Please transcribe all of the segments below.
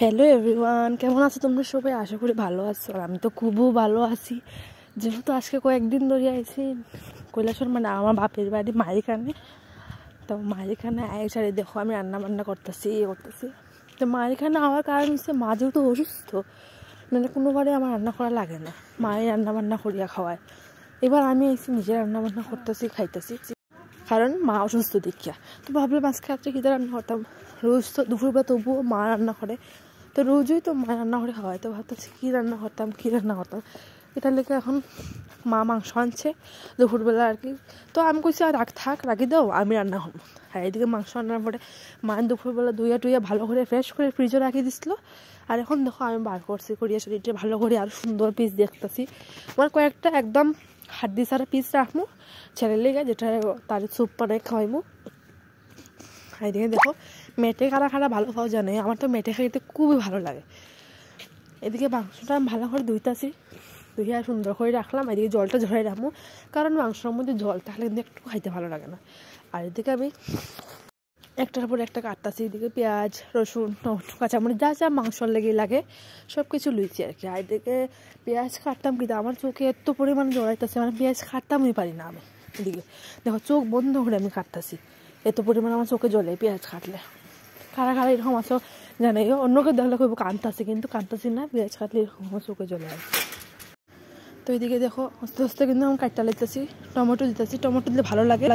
Hello everyone, কেমন আছো তোমরা সবাই? আশা করি ভালো আছো। আর আমি তো খুবও ভালো আছি, যেহেতু আজকে কয়েকদিন ধরে আইছি কৈলাসর, মানে আমার বাপের বাড়ি মাইখানে। তো মাইখানে আইসারে দেখো আমি রান্না বান্না করতেছি তো মাইখানে আমার কারণ হচ্ছে মা যেহেতু অসুস্থ, মানে কোনোবারে আমার রান্না করা লাগে না, মায়ের রান্না বান্না করিয়া খাওয়ায়। এবার আমি এসে নিজে রান্না বান্না করতেছি, খাইতেছি, কারণ মা অসুস্থ দেখিয়া। তো ভাবলাম আজকে রাত্রে কী রান্না করতাম। রোজ তো দুপুরবেলা তবুও মা রান্না করে, তো রোজই তো মা রান্না করে খাওয়ায়। তো ভাবতেছি কী রান্না করতাম এটার লেগে এখন মা মাংস আনছে দুপুরবেলা আর কি। তো আমি কইছি আর রাখি দাও, আমি রান্না করবো। আর এদিকে মাংস রান্নার পরে মা দুপুরবেলা টুইয়া ভালো করে ফ্রেশ করে ফ্রিজে রাখি দিছিল। আর এখন দেখো আমি বার করছি করিয়া শরীরটা ভালো করে আরও সুন্দর পিস দেখতেছি। আমার কয়েকটা একদম হাড্ডি সারা পিস রাখবো ছেলের লেগে, যেটা তার স্যুপ বানাই খাওয়াইমু। এদিকে দেখো মেটে খারা ভালো খাওয়া জানে, আমার তো মেটে খাইতে খুবই ভালো লাগে। এদিকে মাংসটা আমি ভালো করে ধুইয়া সুন্দর করে রাখলাম। এদিকে জলটা ঝরাই রাখবো, কারণ মাংসের মধ্যে জল থাকলে কিন্তু একটু খাইতে ভালো লাগে না। আর এদিকে আমি একটার পর একটা কাটতাছি। এদিকে পেঁয়াজ, রসুন, টমেটো, কাঁচামরিচ যা যা মাংসর লেগে লাগে সব কিছু লুইছি আর কি। আর এদিকে পেঁয়াজ কাটতাম কিন্তু আমার চোখে এত পরিমাণে জড়াইতেছে, মানে পেঁয়াজ কাটতামই পারি না আমি। এদিকে দেখো চোখ বন্ধ করে আমি কাটতাছি, এত পরিমাণে আমার চোখে জ্বলে পেঁয়াজ কাটলে। কারা এরকম আছো জানাই, অন্যকে দেখলে খুব কাঁদতাছি, কিন্তু কাঁদতাছি না, পেঁয়াজ কাটলে এরকম আমার চোখে জ্বলে। তো এইদিকে দেখো আস্তে আস্তে কিন্তু আমি কাটটা লাইতেছি, টমেটো টমেটো দিলে ভালো লাগে।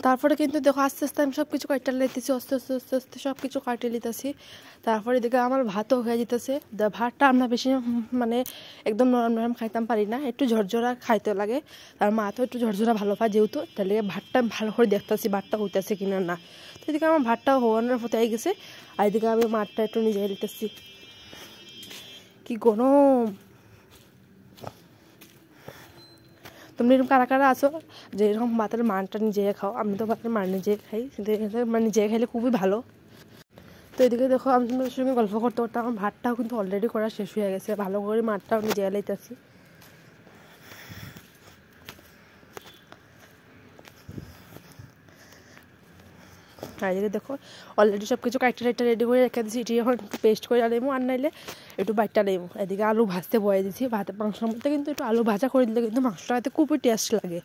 তারপরে কিন্তু দেখো আস্তে আস্তে আমি সব কিছু কাটটা লাইতেছি, আস্তে আস্তে সব কিছু কাটিয়ে লিতেছি। তারপরে এদিকে আমার ভাতও হয়ে যেতেছে। ভাতটা আমরা বেশি মানে একদম নরম খাইতাম পারি না, একটু ঝরঝরা খাইতে লাগে। আর মা তো একটু ঝরঝরা ভালো পায় যেহেতু, তাহলে ভাতটা আমি ভালো করে দেখতেছি ভাতটা হইতেছে কিনা না। তো এদিকে আমার ভাতটা হওয়ানোর হতে গেছে। আর এদিকে আমি মাঠটা একটু নিজে লিতেছি। কি গরম! তোমরা এরকম কারা আছো যে এরকম ভাতের মানটা নিজে খাও? আমি তো ভাতের মান নিজে খাই, কিন্তু মানে নিজে খাইলে খুবই ভালো। তো এদিকে দেখো আমি তোমাদের সঙ্গে গল্প করতে আমার ভাতটাও কিন্তু অলরেডি করা শেষ হয়ে গেছে, ভালো করে মাঠটাও নিজে লাইতেছি। আর এদিকে দেখো অলরেডি সব কিছু কাইটা রেডি করে রেখে দিচ্ছি। এটি এখন একটু পেস্ট করে আনেমো, আর নাইলে একটু বাইটটা নেবো। এদিকে আলু ভাজতে বয়ে দিচ্ছি। মাংসের মধ্যে কিন্তু একটু আলু ভাজা করে দিলে কিন্তু মাংসটা হয়তো খুবই টেস্ট লাগে।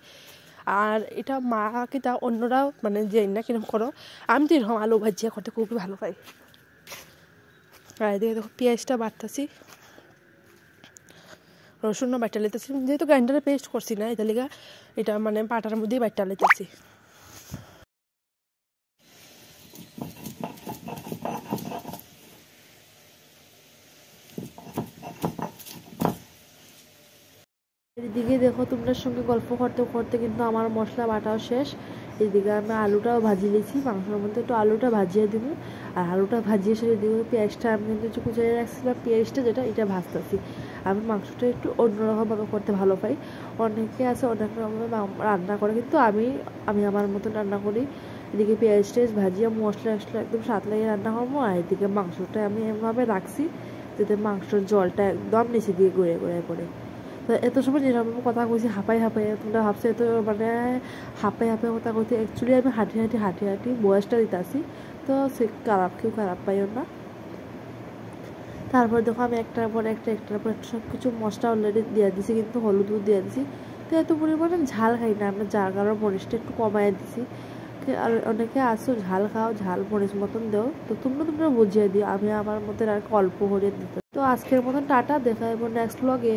আর এটা মা কি তা অন্যরাও মানে যে না কিরকম করো, আমি তো এরকম আলু ভাজিয়া করতে খুবই ভালো পাই। আর এদিকে দেখো পেঁয়াজটা বাটতেছি, রসুনও বাইটা লেতেছি, যেহেতু গ্রাইন্ডারে পেস্ট করছি না, এটা লেগে এটা মানে পাটার মধ্যেই বাইটা লেতেছি। এদিকে দেখো তোমরা সঙ্গে গল্প করতে করতে কিন্তু আমার মশলা বাটাও শেষ। এদিকে আমি আলুটাও ভাজি নিয়েছি, মাংসের মধ্যে একটু আলুটা ভাজিয়ে দিব। আর আলুটা ভাজিয়ে সেরে দিব পেঁয়াজটা, আমি কিন্তু একটু কুচিয়ে রাখছিলাম পেঁয়াজটা, যেটা এটা ভাজতেছি। আমি মাংসটা একটু অন্যরকমভাবে করতে ভালো পাই। অনেকে আছে অনেক রকমভাবে রান্না করে, কিন্তু আমি আমার মতন রান্না করি। এদিকে পেঁয়াজ টেজ ভাজিয়ে মশলা একদম স্বাদ লাগিয়ে রান্না করবো। আর এদিকে মাংসটা আমি এমনভাবে রাখছি যাতে মাংসের জলটা একদম নিচে দিয়ে গড়িয়ে পড়ে। তো এত সময় যেরকম কথা কইছি হাঁপাই তোমরা ভাবছো এত মানে হাঁপাই কথা কইছি, অ্যাকচুয়ালি আমি হাঁটি বয়সটা দিতেছি। তো সে কেউ খারাপ পাইও না। তারপর দেখো আমি একটার পর একটা সব কিছু মশলা অলরেডি দিয়ে দিছি, কিন্তু হলুদও দিয়ে দিছি। তো এত পরিমাণে ঝাল খাই না আমরা, যার কারণে মরিচটা একটু কমাই দিছি। আর অনেকে আসো ঝাল খাও, ঝাল মরিচ মতন দেও, তো তোমরা বুঝিয়ে দিও, আমি আমার মতো আর অল্প করে দিতে। তো আজকের মতন টাটা, দেখা যাবো নেক্সট ব্লগে।